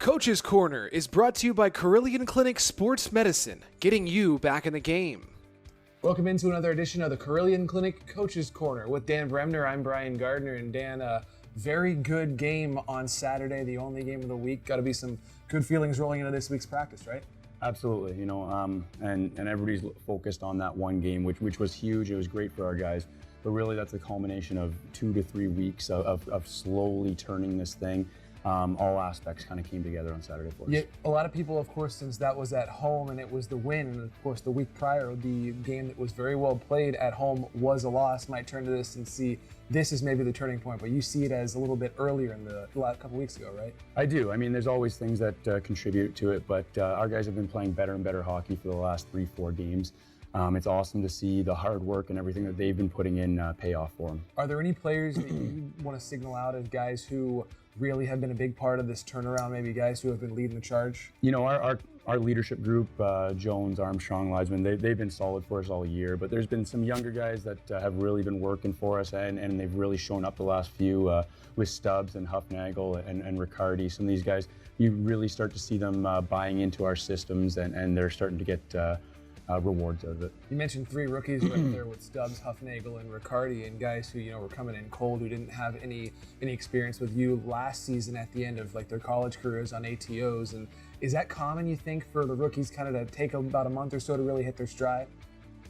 Coach's Corner is brought to you by Carilion Clinic Sports Medicine, getting you back in the game. Welcome into another edition of the Carilion Clinic Coach's Corner. With Dan Bremner, I'm Brian Gardner, and Dan, a very good game on Saturday, the only game of the week. Got to be some good feelings rolling into this week's practice, right? Absolutely, and everybody's focused on that one game, which was huge. It was great for our guys, but really that's a culmination of 2 to 3 weeks of slowly turning this thing. All aspects kind of came together on Saturday for us. Yeah, a lot of people, of course, since that was at home and it was the win, and of course the week prior, the game that was very well played at home was a loss, might turn to this and see this is maybe the turning point, but you see it as a little bit earlier in the last couple weeks ago, right? I do. I mean, there's always things that contribute to it, but our guys have been playing better and better hockey for the last 3-4 games. It's awesome to see the hard work and everything that they've been putting in pay off for them. Are there any players that you want to signal out as guys who really have been a big part of this turnaround, maybe guys who have been leading the charge? You know, our leadership group, Jones, Armstrong, Leisman, they've been solid for us all year, but there's been some younger guys that have really been working for us, and they've really shown up the last few with Stubbs and Huffnagel and Riccardi. Some of these guys, you really start to see them buying into our systems, and they're starting to get rewards out of it. You mentioned 3 rookies right there with Stubbs, Huffnagel, and Riccardi, and guys who were coming in cold, who didn't have any experience with you last season at the end of their college careers on ATOs. And is that common, you think, for the rookies kind of to take about a month or so to really hit their stride?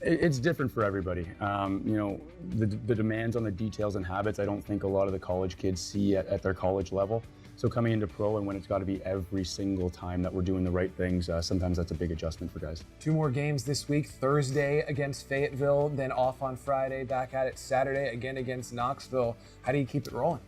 It's different for everybody. The demands on the details and habits, I don't think a lot of the college kids see at their college level. So coming into pro, and when it's got to be every single time that we're doing the right things, sometimes that's a big adjustment for guys. 2 more games this week, Thursday against Fayetteville, then off on Friday, back at it Saturday, again against Knoxville. How do you keep it rolling?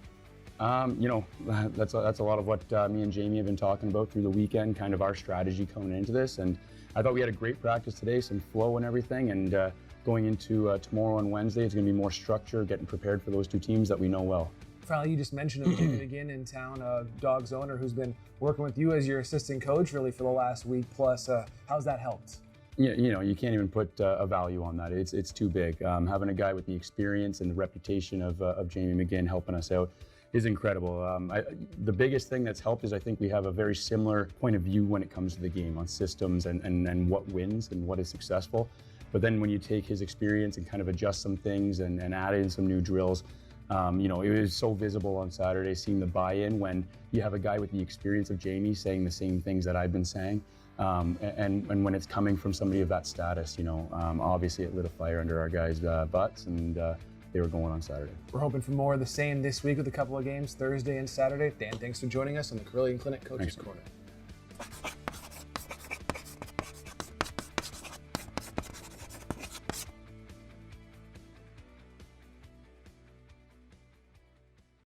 That's a lot of what me and Jamie have been talking about through the weekend, kind of our strategy coming into this. And I thought we had a great practice today, some flow and everything, and going into tomorrow and Wednesday, it's going to be more structure, getting prepared for those 2 teams that we know well. Finally, you just mentioned him, Jimmy McGinn in town, Dogs owner, who's been working with you as your assistant coach really for the last week plus. How's that helped? Yeah, you can't even put a value on that. It's too big. Having a guy with the experience and the reputation of Jamie McGinn helping us out is incredible. The biggest thing that's helped is I think we have a very similar point of view when it comes to the game on systems and what wins and what is successful. But then when you take his experience and kind of adjust some things and add in some new drills, it was so visible on Saturday, seeing the buy-in when you have a guy with the experience of Jamie saying the same things that I've been saying. And when it's coming from somebody of that status, obviously it lit a fire under our guys' butts, and they were going on Saturday. We're hoping for more of the same this week with a couple of games, Thursday and Saturday. Dan, thanks for joining us on the Carilion Clinic Coach's Corner.